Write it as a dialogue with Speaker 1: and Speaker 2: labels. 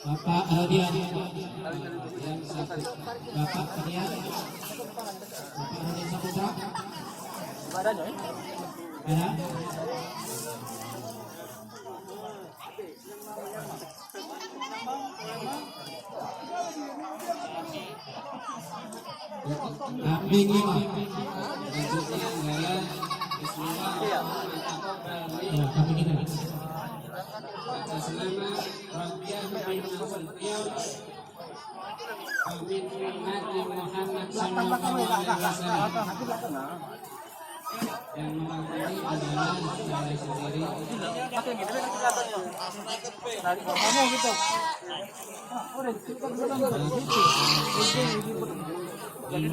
Speaker 1: Bapak Rodian, Bapak Rodian, Bapak Rodian Saputra, ada? Kambing 5. Lanjutnya adalah Bismillah. Kambing kita. Selama Rabian bin Sultan Amin Nabi Muhammad sallallahu alaihi wasallam yang mengawali adalah saya sendiri. Ini